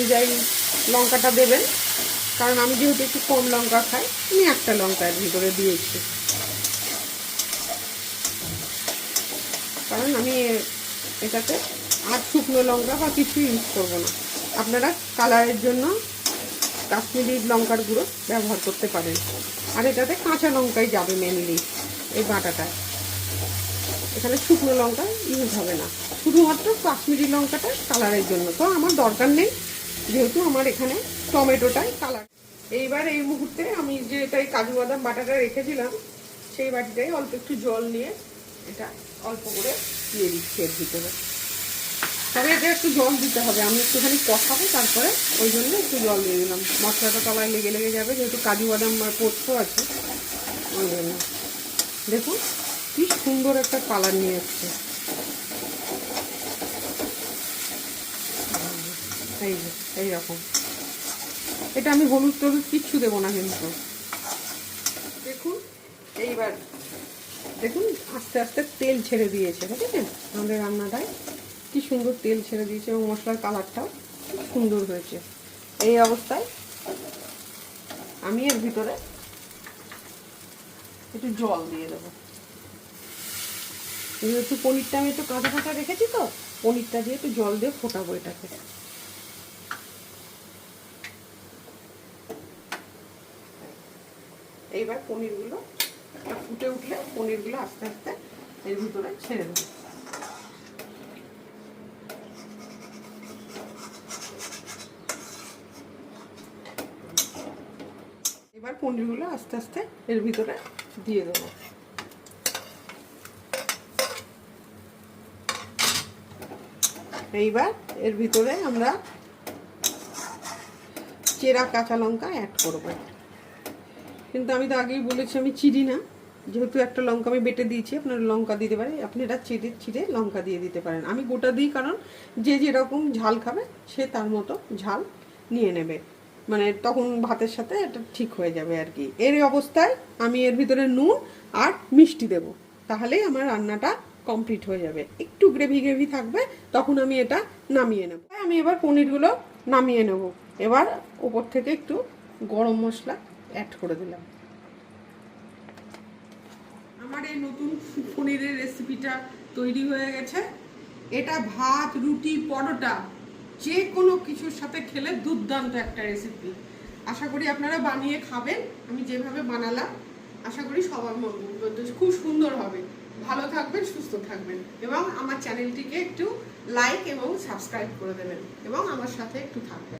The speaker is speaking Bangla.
অনুযায়ী লঙ্কাটা দেবেন, কারণ আমি যেহেতু একটু কম লঙ্কা খাই, আমি একটা লঙ্কা এর ভিতরে দিয়েছি, কারণ আমি এটাতে আর শুকনো লঙ্কা বা কিছু ইউজ করবো না। আপনারা কালারের জন্য কাশ্মীরি লঙ্কার গুঁড়ো ব্যবহার করতে পারেন, আর এটাতে কাঁচা লঙ্কাই যাবে মেনলি এই বাটাটায়। এখানে শুকনো লঙ্কা ইউজ হবে না, শুধুমাত্র কাশ্মীরি লঙ্কাটা কালারের জন্য। তো আমার দরকার নেই, যেহেতু আমার এখানে টমেটোটাই কালার। এইবার এই মুহূর্তে আমি যে এটাই কাজু বাদাম বাটাটা রেখেছিলাম, সেই বাটিটাই অল্প একটু জল নিয়ে এটা অল্প করে দিয়ে দিচ্ছি এর ভিতরে। তবে এটা একটু জল দিতে হবে, আমি একটুখানি কষাবো, তারপরে ওই জন্য একটু জল দিয়ে দিলাম। মশলাটা তলায় লেগে যাবে, যেহেতু কাজু বাদাম পোস্ত আছে ওই জন্য। দেখুন কি সুন্দর একটা কালার নিয়ে এসছে। এই যে এইরকম। এটা আমি হলুদ টলুদ কিচ্ছু দেবো না কিন্তু। দেখুন এইবার দেখুন আস্তে আস্তে তেল ছেড়ে দিয়েছে, দেখেছেন আমাদের রান্নাটায় কি সুন্দর তেল ছেড়ে দিয়েছে, এবং মশলার কালারটাও খুব সুন্দর হয়েছে। এই অবস্থায় আমি এর ভিতরে একটু জল দিয়ে দেবো, যেহেতু পনিরটা আমি একটু কাঁচা কাঁচা রেখেছি, তো পনিরটা দিয়ে একটু জল দিয়ে ফোটাবো এটাকে। এইবার পনিরগুলো ফুটে উঠলে পনিরগুলো আস্তে আস্তে এর ভিতরে ছেড়ে দেবো। এবার পনিরগুলো আস্তে আস্তে এর ভিতরে দিয়ে দেবো। এইবার এর ভিতরে আমরা চেরা কাঁচা লঙ্কা অ্যাড করবো, কিন্তু আমি তো আগেই বলেছি আমি চিড়ি না, যেহেতু একটা লঙ্কা আমি বেটে দিয়েছি, আপনারা লঙ্কা দিতে পারেন, আপনি এটা চিড়ে লঙ্কা দিয়ে দিতে পারেন। আমি গোটা দিই, কারণ যে যেরকম ঝাল খাবে সে তার মতো ঝাল নিয়ে নেবে, মানে তখন ভাতের সাথে এটা ঠিক হয়ে যাবে আর কি। এর অবস্থায় আমি এর ভিতরে নুন আর মিষ্টি দেব, তাহলেই আমার রান্নাটা কমপ্লিট হয়ে যাবে। একটু গ্রেভি গ্রেভি থাকবে, তখন আমি এটা নামিয়ে নেব। আমি এবার পনিরগুলো নামিয়ে নেব। এবার ওপর থেকে একটু গরম মশলা অ্যাড করে দিলাম। আমার এই নতুন পনিরের রেসিপিটা তৈরি হয়ে গেছে। এটা ভাত, রুটি, পরোটা যে কোনো কিছুর সাথে খেলে দুর্দান্ত একটা রেসিপি। আশা করি আপনারা বানিয়ে খাবেন, আমি যেভাবে বানালাম। আশা করি সবার খুব সুন্দর হবে। ভালো থাকবেন, সুস্থ থাকবেন, এবং আমার চ্যানেলটিকে একটু লাইক এবং সাবস্ক্রাইব করে দেবেন, এবং আমার সাথে একটু থাকবেন।